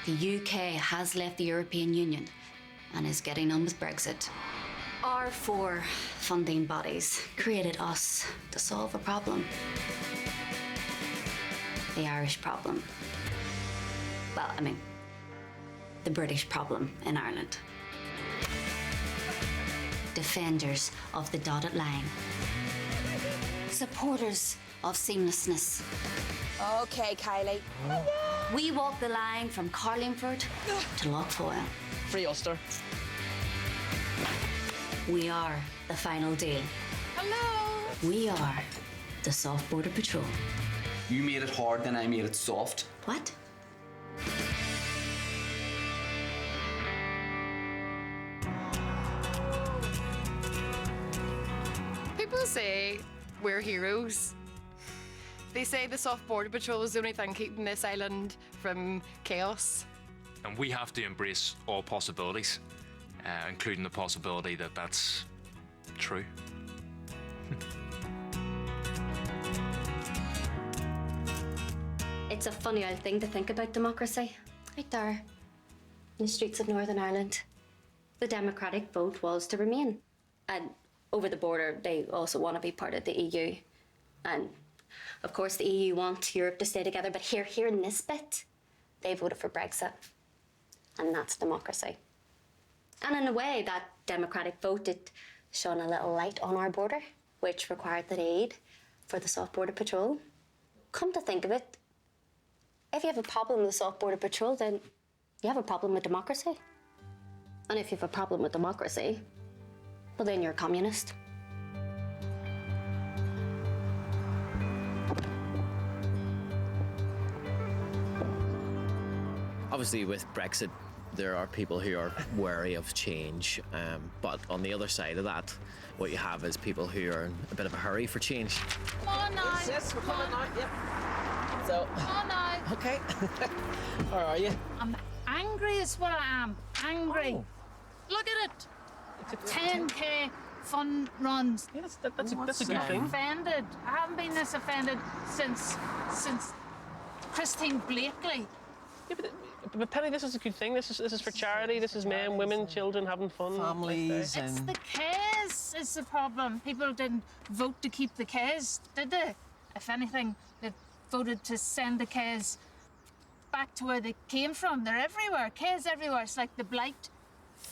The UK has left the European Union and is getting on with Brexit. Our four funding bodies created us to solve a problem. The Irish problem. Well, I mean, the British problem in Ireland. Defenders of the dotted line. Supporters of seamlessness. Okay, Kylie. We walk the line from Carlingford to Lochfoyle. Free Ulster. We are the final deal. Hello. We are the Soft Border Patrol. You made it hard, then I made it soft. What? People say we're heroes. They say the Soft Border Patrol is the only thing keeping this island from chaos. And we have to embrace all possibilities, including the possibility that that's true. It's a funny old thing to think about democracy. Right there, in the streets of Northern Ireland, the democratic vote was to remain. And over the border, they also want to be part of the EU. And of course, the EU wants Europe to stay together, but here in this bit, they voted for Brexit. And that's democracy. And in a way, that democratic vote did shone a little light on our border, which required the need for the Soft Border Patrol. Come to think of it, if you have a problem with the Soft Border Patrol, then you have a problem with democracy. And if you have a problem with democracy, well, then you're a communist. Obviously, with Brexit, there are people who are wary of change. But on the other side of that, what you have is people who are in a bit of a hurry for change. Come on now. Yes, we're coming now. Yep. So. Come on now. Okay. How are you? I'm angry is what I am. Angry. Oh. Look at it. 10k fun runs. Yeah, that's a good thing. Offended. I haven't been this offended since Christine Blakely. Yeah, but Penny, this is a good thing. This is for charity. This is men, women, children having fun. Families and... It's the Ks is the problem. People didn't vote to keep the Ks, did they? If anything, they voted to send the Ks back to where they came from. They're everywhere. Ks everywhere. It's like the blight.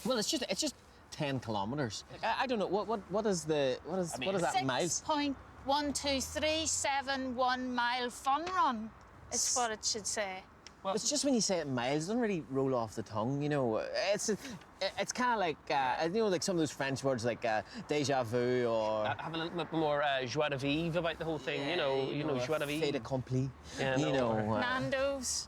Well, it's just 10 kilometres. I don't know what is that in miles? 6.12371 mile fun run. It's what it should say. Well, it's just when you say it in miles, it doesn't really roll off the tongue, you know. It's kind of like, you know, like some of those French words like déjà vu or... Have a little bit more joie de vivre about the whole thing, yeah, you know, joie de vivre. Fait accompli, yeah, you know. Nando's.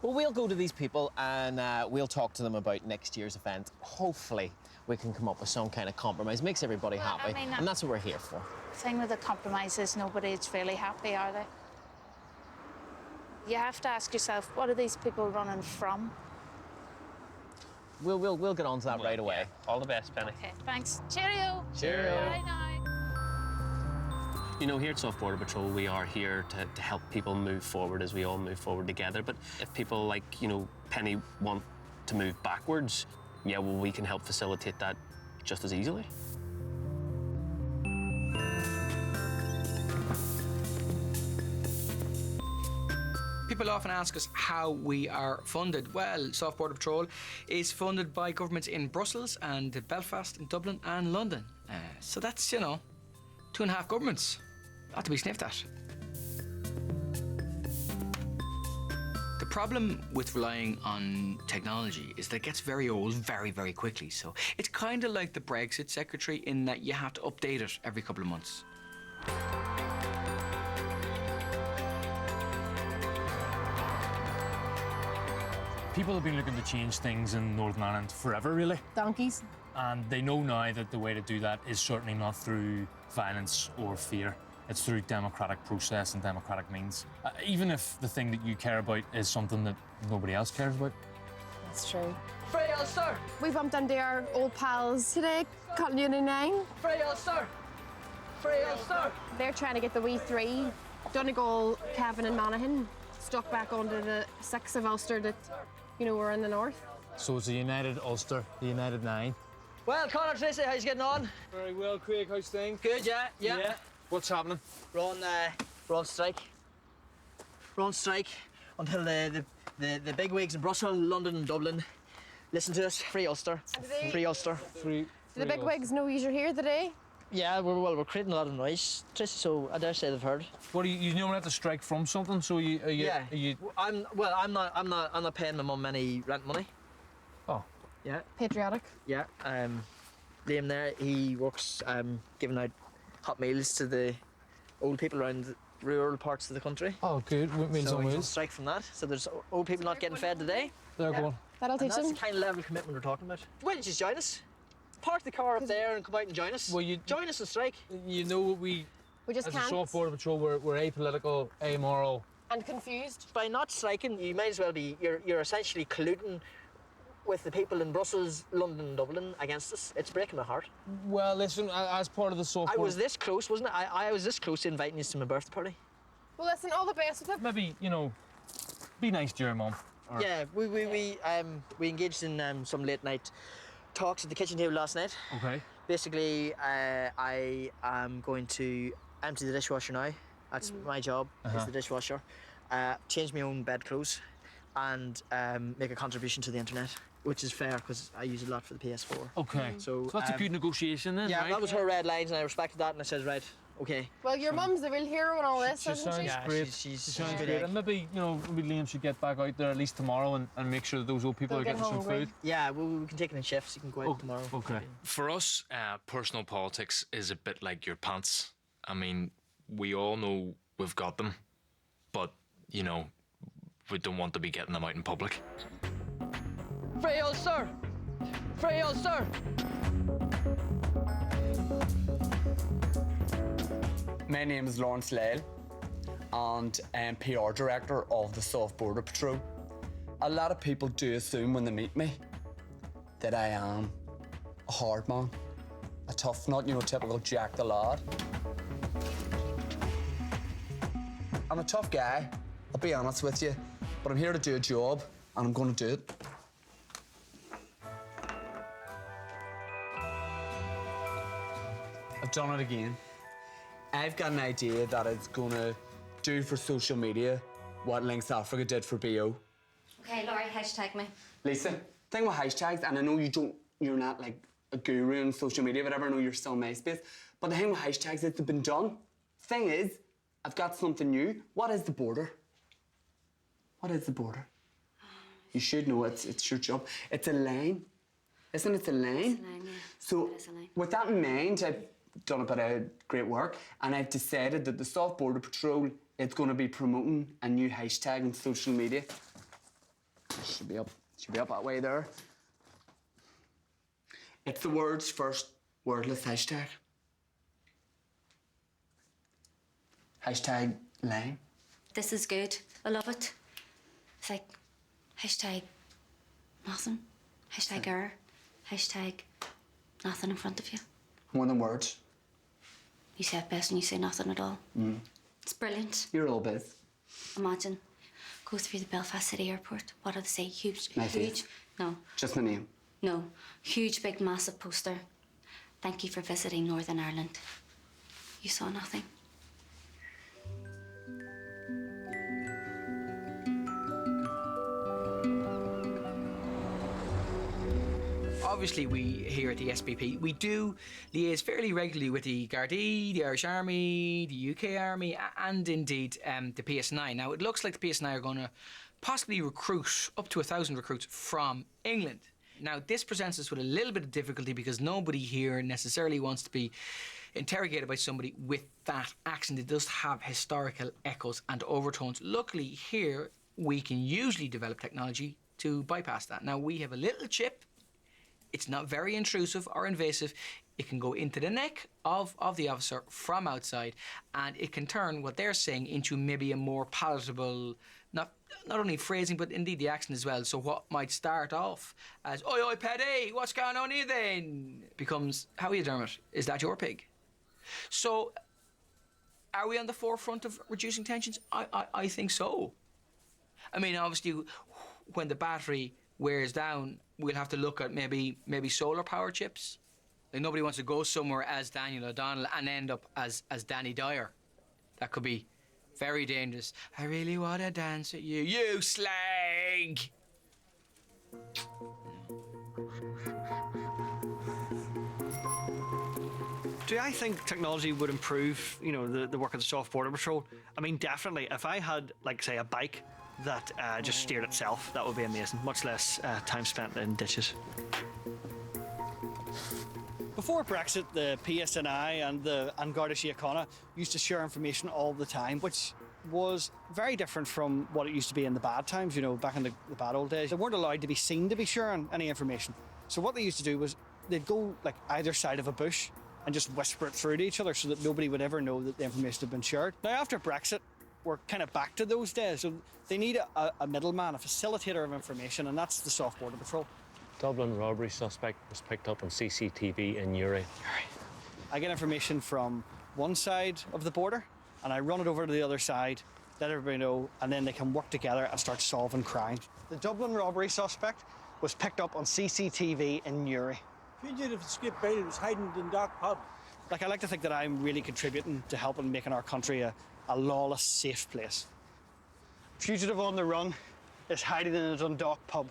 Well, we'll go to these people and we'll talk to them about next year's event. Hopefully, we can come up with some kind of compromise. Makes everybody happy, and that's what we're here for. The thing with the compromise is nobody's really happy, are they? You have to ask yourself, what are these people running from? We'll get on to that right away. Yeah. All the best, Penny. Okay, thanks. Cheerio. Cheerio. Bye now. You know, here at Soft Border Patrol, we are here to help people move forward as we all move forward together. But if people like, you know, Penny want to move backwards, yeah, well, we can help facilitate that just as easily. People often ask us how we are funded. Well, Soft Border Patrol is funded by governments in Brussels and Belfast and Dublin and London. So that's, you know, 2.5 governments. Not to be sniffed at. The problem with relying on technology is that it gets very old very, very quickly. So it's kind of like the Brexit secretary in that you have to update it every couple of months. People have been looking to change things in Northern Ireland forever, really. Donkeys. And they know now that the way to do that is certainly not through violence or fear. It's through democratic process and democratic means. Even if the thing that you care about is something that nobody else cares about. That's true. Free Ulster! We bumped into our old pals today, Continuity 9. Free Ulster! Free Ulster! They're trying to get the wee three, Donegal, Cavan and Monaghan. stuck back under the 6 of Ulster that, you know, were in the north. So it's a united Ulster, the united 9. Well, Conor, Tracy, how's you getting on? Very well, Craig. How's things? Good, yeah. What's happening? We're on strike. We're on strike until the big wigs in Brussels, London and Dublin listen to us. Free Ulster. Free Ulster. Free The big wigs know you're here today. Yeah, we're creating a lot of noise, Tracy, so I dare say they've heard. What are you normally have to strike from something, so I'm not paying my mum any rent money. Oh. Yeah. Patriotic. Yeah. Liam there, he works giving out hot meals to the old people around the rural parts of the country. Oh, good. Meals So on he's on wheels. strike from that. So there's old people not getting fed today. They're going. That'll And teach that's them. the kind of level of commitment we're talking about. Why don't you just join us? Park the car up there and come out and join us. Well, you join us on strike. You know what we just as can't. a soft border patrol, we're apolitical, amoral. And confused. By not striking, you might as well be. You're essentially colluding with the people in Brussels, London, and Dublin against us. It's breaking my heart. Well, listen, as part of the soft I border... was this close, wasn't I? I was this close to inviting you to my birthday party. Well, listen, all the best with it. Maybe, you know, be nice to your mum. Or... Yeah, we engaged in some late night talks at the kitchen table last night. Okay. Basically, I am going to empty the dishwasher now. That's my job, is the dishwasher. Change my own bedclothes and make a contribution to the internet, which is fair because I use it a lot for the PS4. Okay. So that's a good negotiation then, yeah, right? that was her red lines and I respected that and I said, right, okay. Well, your mum's the real hero in all this, She isn't sounds she? Yeah, great. she's She sounds good great. egg. And maybe, you know, maybe Liam should get back out there at least tomorrow and make sure that those old people They'll are get getting some hungry. food. Yeah, we can take it in shifts. You can go out tomorrow. Okay. For us, personal politics is a bit like your pants. I mean, we all know we've got them, but, you know, we don't want to be getting them out in public. Free Ulster! Free Ulster! My name is Lawrence Lyle, and I'm PR director of the Soft Border Patrol. A lot of people do assume when they meet me that I am a hard man, a tough nut, you know, typical Jack the Lad. I'm a tough guy, I'll be honest with you, but I'm here to do a job, and I'm going to do it. I've done it again. I've got an idea that it's going to do for social media what Links Africa did for BO. Okay, Laurie, hashtag me. Lisa, thing with hashtags, and I know you're not like a guru in social media, whatever, I know you're still on MySpace, but the thing with hashtags is they've been done. Thing is, I've got something new. What is the border? What is the border? You should know it's your job. It's a line. Isn't it a line? It's a line, yeah. So, It is a line. with that in mind, I've done a bit of great work, and I've decided that the Soft Border Patrol is going to be promoting a new hashtag on social media. Should be up that way there. It's the world's first wordless hashtag. Hashtag line. This is good. I love it. It's like hashtag nothing, hashtag error, hashtag nothing in front of you. More than words. You say it best when you say nothing at all. It's brilliant. You're all biz. Imagine, go through the Belfast City Airport. What do they say? Huge, My huge. face. No, Just my name. no, huge, big, massive poster. Thank you for visiting Northern Ireland. You saw nothing. Obviously, we here at the SBP, we do liaise fairly regularly with the Gardaí, the Irish Army, the UK Army, and indeed the PSNI. Now, it looks like the PSNI are going to possibly recruit up to 1,000 recruits from England. Now, this presents us with a little bit of difficulty because nobody here necessarily wants to be interrogated by somebody with that accent. It does have historical echoes and overtones. Luckily, here, we can usually develop technology to bypass that. Now, we have a little chip. It's not very intrusive or invasive. It can go into the neck of the officer from outside, and it can turn what they're saying into maybe a more palatable, not only phrasing, but indeed the accent as well. So what might start off as, "Oi, oi, Paddy, what's going on here then?" becomes, "How are you, Dermot? Is that your pig?" So, are we on the forefront of reducing tensions? I think so. I mean, obviously, when the battery wears down, we'll have to look at maybe solar power chips. Like, nobody wants to go somewhere as Daniel O'Donnell and end up as Danny Dyer. That could be very dangerous. I really want to dance with you, you slag! Do I think technology would improve, you know, the work of the Soft Border Patrol? I mean, definitely. If I had, like, say, a bike that just steered itself, that would be amazing. Much less time spent in ditches. Before Brexit, the PSNI and the Garda Síochána used to share information all the time, which was very different from what it used to be in the bad times, you know, back in the bad old days. They weren't allowed to be seen to be sharing any information. So what they used to do was they'd go, like, either side of a bush and just whisper it through to each other so that nobody would ever know that the information had been shared. Now, after Brexit, we're kind of back to those days. So they need a middleman, a facilitator of information, and that's the Soft Border Patrol. Dublin robbery suspect was picked up on CCTV in Uri. I get information from one side of the border, and I run it over to the other side, let everybody know, and then they can work together and start solving crime. The Dublin robbery suspect was picked up on CCTV in Uri. Fugitive escaped bail was hiding in Dock Pub. Like, I like to think that I'm really contributing to helping making our country a lawless, safe place. Fugitive on the run is hiding in a Dundalk pub.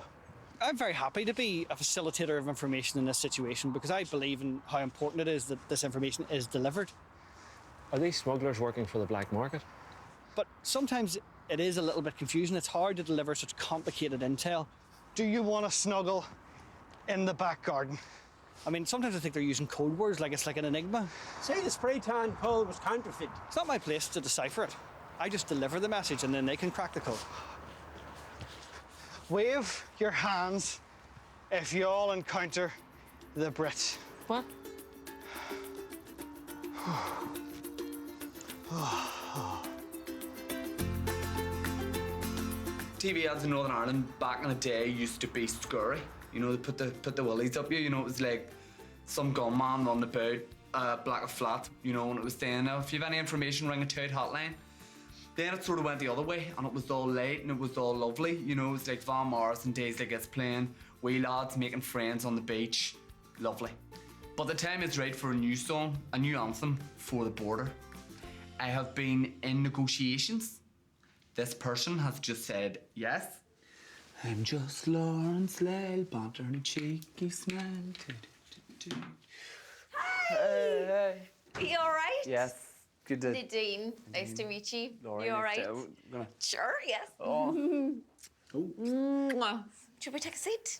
I'm very happy to be a facilitator of information in this situation because I believe in how important it is that this information is delivered. Are these smugglers working for the black market? But sometimes it is a little bit confusing. It's hard to deliver such complicated intel. Do you want to snuggle in the back garden? I mean, sometimes I think they're using code words like it's like an enigma. Say the spray tan pole was counterfeit. It's not my place to decipher it. I just deliver the message and then they can crack the code. Wave your hands if you all encounter the Brits. What? TV ads in Northern Ireland back in the day used to be scary. You know, they put the willies up you. You know, it was like some gunman running about, black or flat. You know, and it was saying, if you have any information, ring a toad hotline. Then it sort of went the other way, and it was all light and it was all lovely. You know, it was like Van Morrison days like it's playing, wee lads making friends on the beach. Lovely. But the time is right for a new song, a new anthem for the border. I have been in negotiations. This person has just said yes. I'm just Lawrence Lyle, banter cheeky smile. Hey! You all right? Yes. Good to... Nadine, nice to meet you. Lauren, You all right? Sure, yes. Oh. Mwah. Should we take a seat?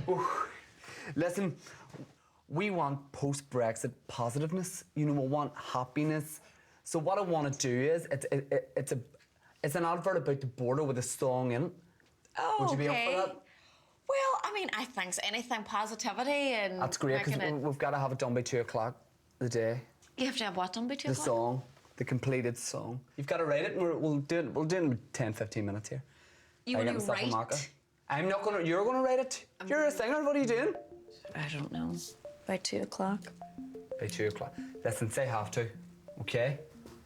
Ooh. Listen, we want post-Brexit positiveness. You know, we want happiness. So what I want to do is, it's an advert about the border with a song in it. Oh, Would you be up for that? Well, I mean, I think anything positivity and... That's great, because we've got to have it done by 2 o'clock the day. You have to have what done by 2 The o'clock? song, the completed song. You've got to write it, and we'll do it in 10, 15 minutes here. You I want get to myself a write? marker. I'm not going to... You're going to write it. You're a singer. What are you doing? I don't know. By 2 o'clock. By 2 o'clock. Listen, say have to, okay?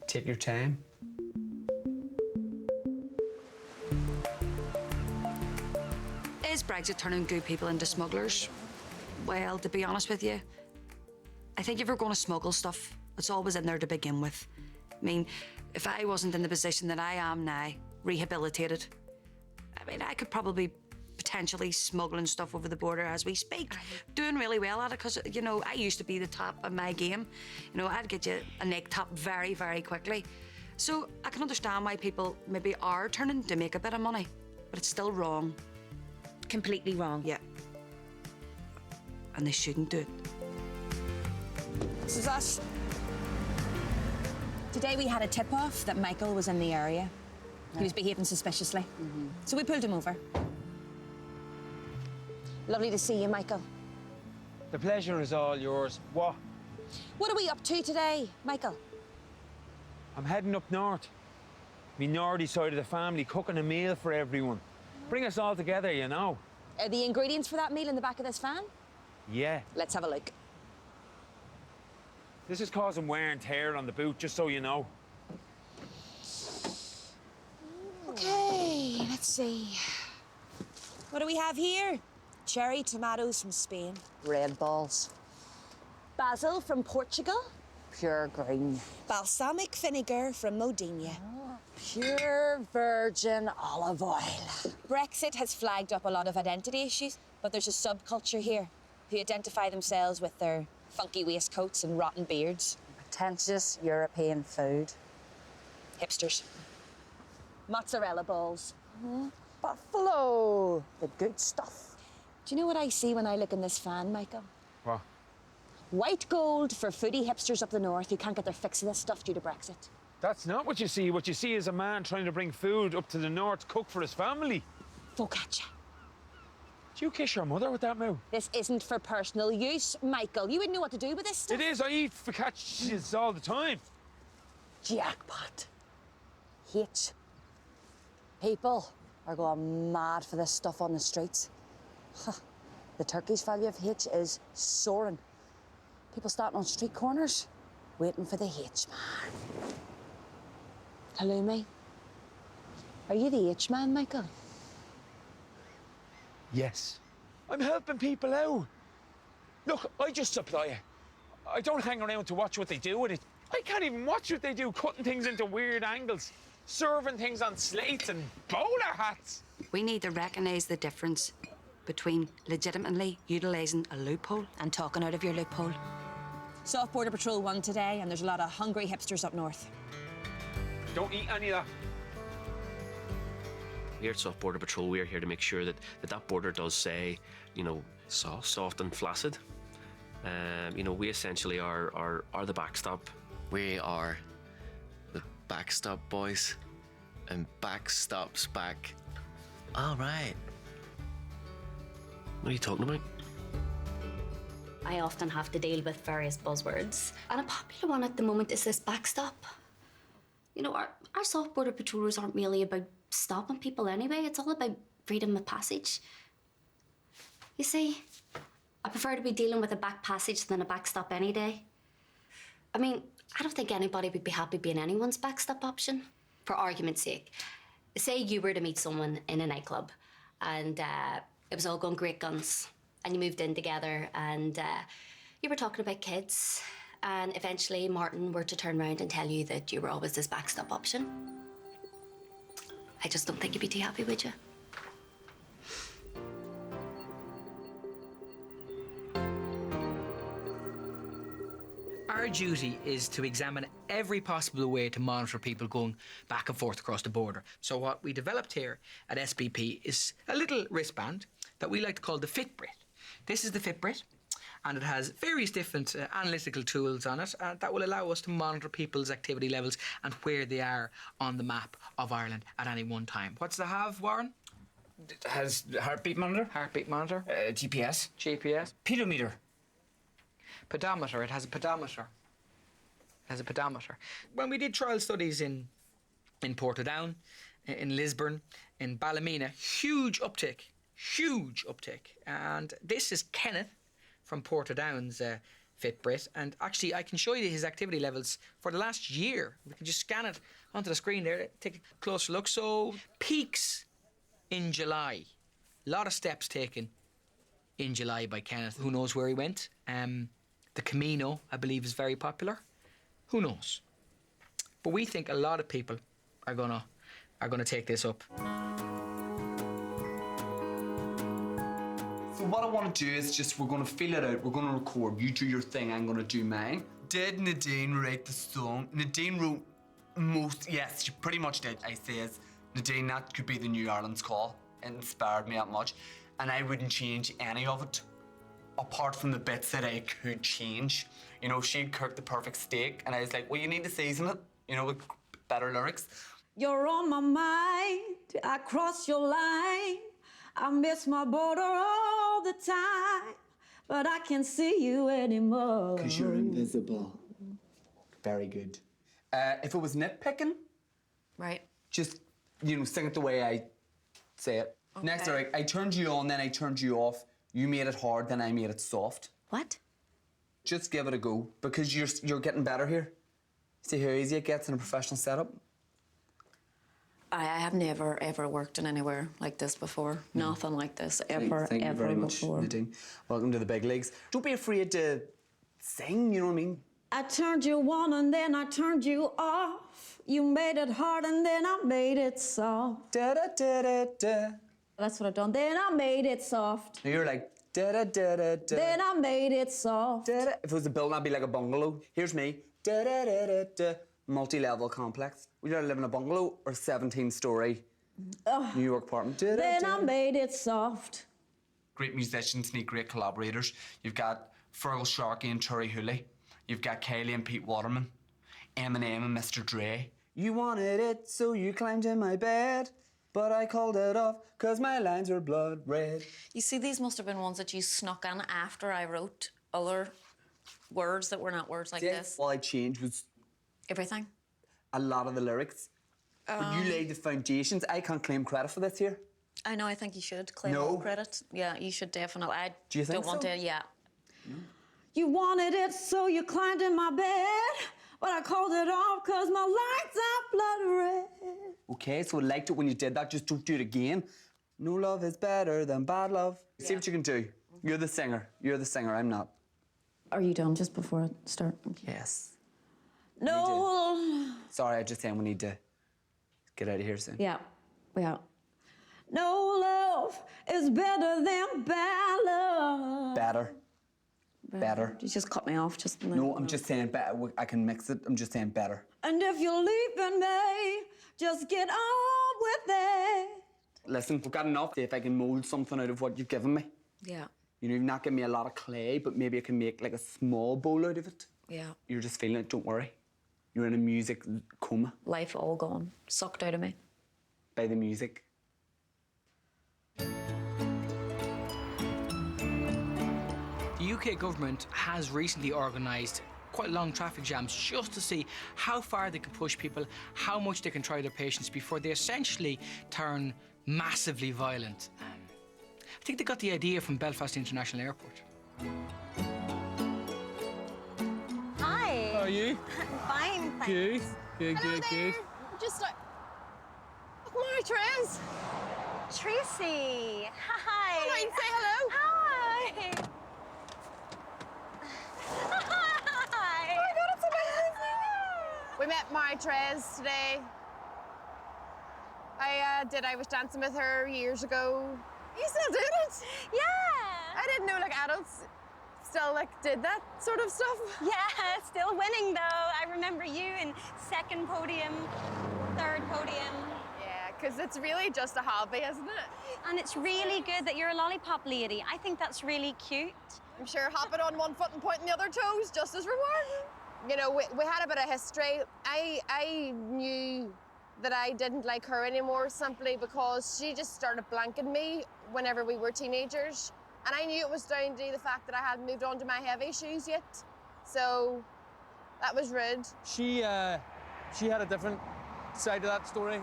Take your time. Is Brexit turning good people into smugglers? Well, to be honest with you, I think if you're going to smuggle stuff, it's always in there to begin with. I mean, if I wasn't in the position that I am now, rehabilitated, I mean, I could probably potentially smuggling stuff over the border as we speak. Doing really well at it because, you know, I used to be the top of my game. You know, I'd get you a neck top very, very quickly. So I can understand why people maybe are turning to make a bit of money, but it's still wrong. Completely wrong. Yeah. And they shouldn't do it. This is us. Today we had a tip-off that Michael was in the area. He was behaving suspiciously. So we pulled him over. Lovely to see you, Michael. The pleasure is all yours. What? What are we up to today, Michael? I'm heading up north. Me Nordy side of the family cooking a meal for everyone. Bring us all together, you know. Are the ingredients for that meal in the back of this van? Yeah. Let's have a look. This is causing wear and tear on the boot, just so you know. Okay. Let's see. What do we have here? Cherry tomatoes from Spain. Red balls. Basil from Portugal. Pure green. Balsamic vinegar from Modena. Pure virgin olive oil. Brexit has flagged up a lot of identity issues, but there's a subculture here who identify themselves with their funky waistcoats and rotten beards. Pretentious European food. Hipsters. Mozzarella balls. Buffalo. The good stuff. Do you know what I see when I look in this fan, Michael? What? White gold for foodie hipsters up the north who can't get their fix of this stuff due to Brexit. That's not what you see. What you see is a man trying to bring food up to the north to cook for his family. Focaccia. Do you kiss your mother with that mouth? This isn't for personal use, Michael. You wouldn't know what to do with this stuff. It is. I eat focaccias all the time. Jackpot. H. People are going mad for this stuff on the streets. Huh. The Turkish value of H is soaring. People standing on street corners, waiting for the H man. Halloumi, are you the H man, Michael? Yes. I'm helping people out. Look, I just supply it. I don't hang around to watch what they do with it. I can't even watch what they do, cutting things into weird angles, serving things on slates and bowler hats. We need to recognise the difference between legitimately utilising a loophole and talking out of your loophole. Soft Border Patrol won today, and there's a lot of hungry hipsters up north. Don't eat any of that. Here at Soft Border Patrol, we are here to make sure that border does say, you know, soft and flaccid. You know, we essentially are the backstop. We are the backstop boys, and backstop's back. All right. What are you talking about? I often have to deal with various buzzwords, and a popular one at the moment is this backstop. You know, our soft border patrollers aren't really about stopping people anyway. It's all about freedom of passage. You see, I prefer to be dealing with a back passage than a backstop any day. I mean, I don't think anybody would be happy being anyone's backstop option. For argument's sake, say you were to meet someone in a nightclub and it was all going great guns and you moved in together and you were talking about kids and eventually Martin were to turn around and tell you that you were always his backstop option. I just don't think you'd be too happy, would you? Our duty is to examine every possible way to monitor people going back and forth across the border. So what we developed here at SBP is a little wristband that we like to call the Fitbit. This is the Fitbit, and it has various different analytical tools on it that will allow us to monitor people's activity levels and where they are on the map of Ireland at any one time. What's it have, Warren? It has heartbeat monitor. Heartbeat monitor. GPS. GPS. Pedometer. Pedometer. It has a pedometer. It has a pedometer. When we did trial studies in Portadown, in Lisburn, in Ballymena, huge uptick. And this is Kenneth from Portadown's Fitbit, and actually I can show you his activity levels for the last year. We can just scan it onto the screen there, take a closer look. So peaks in July, a lot of steps taken in July by Kenneth. Who knows where he went? The Camino, I believe, is very popular. Who knows? But we think a lot of people are gonna take this up. So what I want to do is we're going to feel it out. We're going to record. You do your thing, I'm going to do mine. Did Nadine write the song? Nadine wrote yes, she pretty much did. I says, Nadine, that could be the new Ireland's call. It inspired me that much. And I wouldn't change any of it, apart from the bits that I could change. You know, she'd cooked the perfect steak, and I was like, well, you need to season it, you know, with better lyrics. You're on my mind, I cross your line. I miss my border all the time, but I can't see you anymore. 'Cause you're invisible. Very good. If it was nitpicking, right, just, you know, sing it the way I say it. Okay. Next, Eric, I turned you on, then I turned you off. You made it hard, then I made it soft. What? Just give it a go, because you're getting better here. See how easy it gets in a professional setup? I have never, ever worked in anywhere like this before. Nothing like this, ever, Thank you ever very much, before. Nadine. Welcome to the big leagues. Don't be afraid to sing, you know what I mean? I turned you on and then I turned you off. You made it hard and then I made it soft. Da da da da da. That's what I've done. Then I made it soft. Now you're like da da da da da. Then I made it soft. Da, da. If it was a building, I'd be like a bungalow. Here's me. Da da da da da. Multi-level complex. Would you rather live in a bungalow or 17-story New York apartment? Da, da, Then da. I made it soft. Great musicians need great collaborators. You've got Fergal Sharkey and Terry Hooley. You've got Kylie and Pete Waterman. Eminem and Mr. Dre. You wanted it, so you climbed in my bed. But I called it off, cause my lines were blood red. You see, these must have been ones that you snuck in after I wrote other words that were not words like this. All I changed was Everything. a lot of the lyrics. But you laid the foundations. I can't claim credit for this here. I know, I think you should claim No. all credit. Yeah, you should definitely. I Do you think don't want so? to, yeah. You wanted it, so you climbed in my bed. But I called it off, cause my lights are blood red. Okay, so I liked it when you did that. Just don't do it again. No love is better than bad love. See what you can do. You're the singer. You're the singer. I'm not. Are you done just before I start? Yes. No. Sorry, I just saying we need to get out of here soon. Yeah, yeah. No love is better than bad love. Better. Better. You just cut me off just a minute. No, I'm just saying better. I can mix it. I'm just saying better. And if you're leaving me, just get on with it. Listen, we've got enough. See if I can mould something out of what you've given me. Yeah, You know, you've not given me a lot of clay, but maybe I can make like a small bowl out of it. yeah. You're just feeling it, don't worry. You're in a music coma Life all gone, sucked out of me. by the music. The UK government has recently organised quite long traffic jams just to see how far they can push people, how much they can try their patience before they essentially turn massively violent. I think they got the idea from Belfast International Airport. Hi. How are you? Fine, thanks. Good, good, Hello good, there. good. Just like... Look, my Therese. Tracy. Hi. Come on, say hello. Hi. Hi. Oh my God, it's amazing. We met Mary Therese today. I was dancing with her years ago. You still doing it? Yeah. I didn't know like adults still like did that sort of stuff. Yeah, still winning though. I remember you in second podium, third podium. Yeah, because it's really just a hobby, isn't it? And it's really good that you're a lollipop lady. I think that's really cute. I'm sure hopping on one foot and pointing the other toes just as rewarding. You know, we had a bit of history. I knew that I didn't like her anymore simply because she just started blanking me whenever we were teenagers. And I knew it was down to the fact that I hadn't moved on to my heavy shoes yet. So that was rude. She had a different side of that story.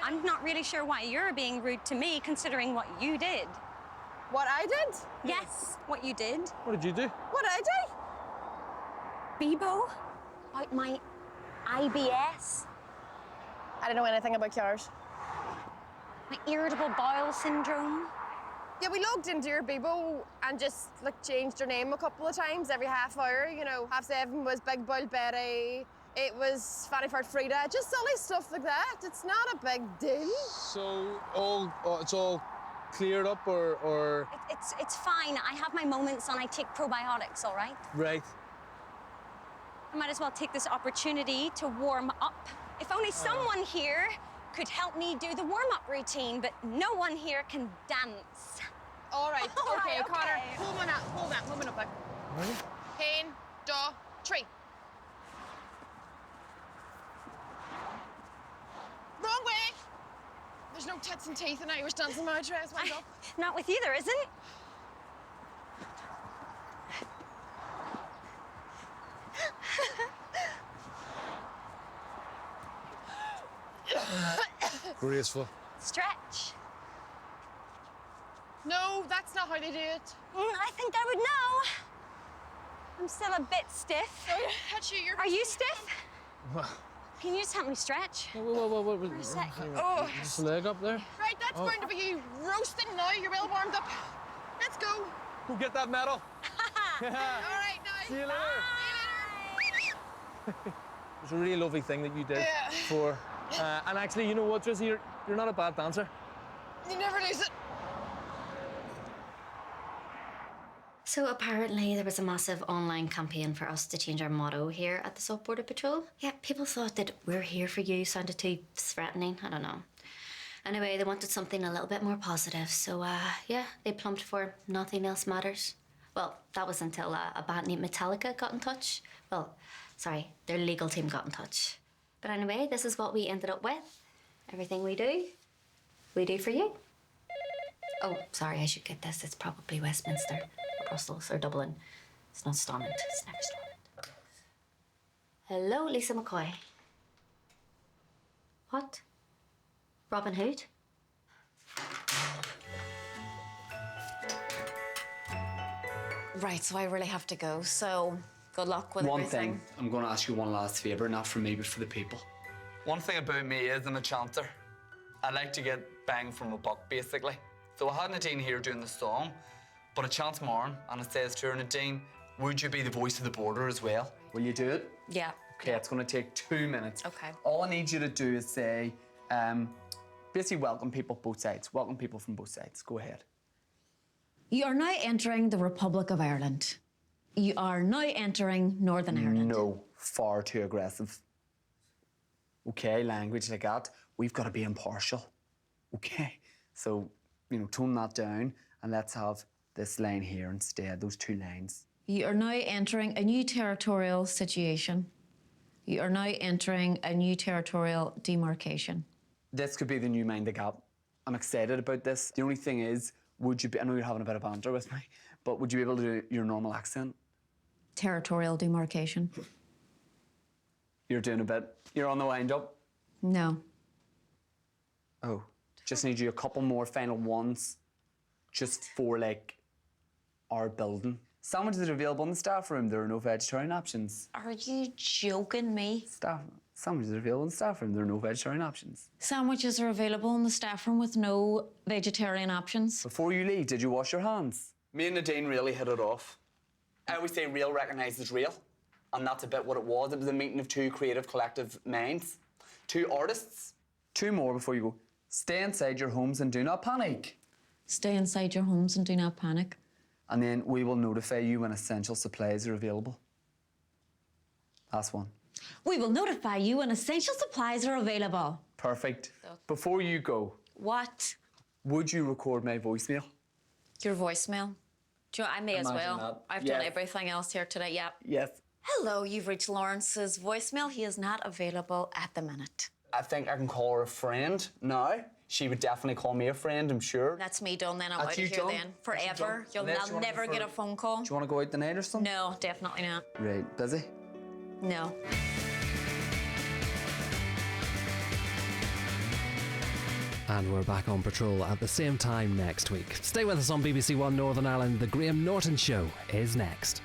I'm not really sure why you're being rude to me considering what you did. What I did? Yes, what you did. What did you do? What did I do? Bebo? About my IBS? I don't know anything about cars. My irritable bowel syndrome? Yeah, we logged into your Bebo and just like changed your name a couple of times every half hour. You know, 7:30 was Big Bull Betty. It was Fanny Fart Frida. Just silly stuff like that. It's not a big deal. So it's all cleared up, or It's fine. I have my moments and I take probiotics, all right? right? I might as well take this opportunity to warm up. If only someone here could help me do the warm-up routine, but no one here can dance. All right, All okay, right, Connor, okay. hold on up. Hen, da, tree. Wrong way. There's no tits and teeth in Irish dancing, my dress, my God. Not with you, there isn't. Graceful. Stretch. No, that's not how they do it. I think I would know. I'm still a bit stiff. Oh, yeah, that's you. Are you stiff? Can you just help me stretch? Whoa. For a sec. Oh. Just a leg up there. Right, that's going to be you roasting now. You're well warmed up. Let's go. Go get that medal. All right, now. See you later. See you later. It's a really lovely thing that you did Yeah. for. And actually, you know what, Trissie? You're not a bad dancer. You never lose it. So apparently there was a massive online campaign for us to change our motto here at the South Border Patrol. Yeah, people thought that "we're here for you" sounded too threatening. I don't know. Anyway, they wanted something a little bit more positive. So, yeah, they plumped for "nothing else matters." Well, that was until a band named Metallica got in touch. Well, sorry, their legal team got in touch. But anyway, this is what we ended up with. Everything we do for you. Oh, sorry, I should get this. It's probably Westminster, or Brussels, or Dublin. It's not Stormont. It's never Stormont. Hello, Lisa McCoy. What? Robin Hood? Right, so I really have to go. So good luck with One everything. thing, I'm going to ask you one last favour, not for me, but for the people. One thing about me is I'm a chanter. I like to get bang from a buck, basically. So I had Nadine here doing the song, but a chance morn, and it says to her, "Nadine, would you be the voice of the border as well?" Will you do it? Yeah. Okay, it's going to take 2 minutes. Okay. All I need you to do is say, basically welcome people both sides. Welcome people from both sides. Go ahead. You are now entering the Republic of Ireland. You are now entering Northern Ireland. No, far too aggressive. Okay, language like that. We've got to be impartial. Okay, so, tone that down and let's have this line here instead, those 2 lines. You are now entering a new territorial situation. You are now entering a new territorial demarcation. This could be the new Mind the Gap. I'm excited about this. The only thing is, I know you're having a bit of banter with me, but would you be able to do your normal accent? Territorial demarcation. You're doing a bit. You're on the wind up. No. Oh, just need you a couple more final ones, just for our building. Sandwiches are available in the staff room. There are no vegetarian options. Are you joking me? Sandwiches are available in the staff room. There are no vegetarian options. Sandwiches are available in the staff room with no vegetarian options. Before you leave, did you wash your hands? Me and Nadine really hit it off. I always say real recognises real, and that's a bit what it was. It was a meeting of 2 creative collective minds, 2 artists. 2 more before you go. Stay inside your homes and do not panic. Stay inside your homes and do not panic. And then we will notify you when essential supplies are available. Last one. We will notify you when essential supplies are available. Perfect. Before you go, What? would you record my voicemail? Your voicemail? Do you know, I may as Imagine well. that. I've done Yes. everything else here today, yeah. Yes. Hello, you've reached Lawrence's voicemail. He is not available at the minute. I think I can call her a friend now. She would definitely call me a friend, I'm sure. That's me done then. I'm That's out you of here done? then. That's you Forever. done? You'll Unless you wanna never go get for- a phone call. Do you want to go out tonight or something? No, definitely not. Right, busy? No. And we're back on patrol at the same time next week. Stay with us on BBC One Northern Ireland. The Graham Norton Show is next.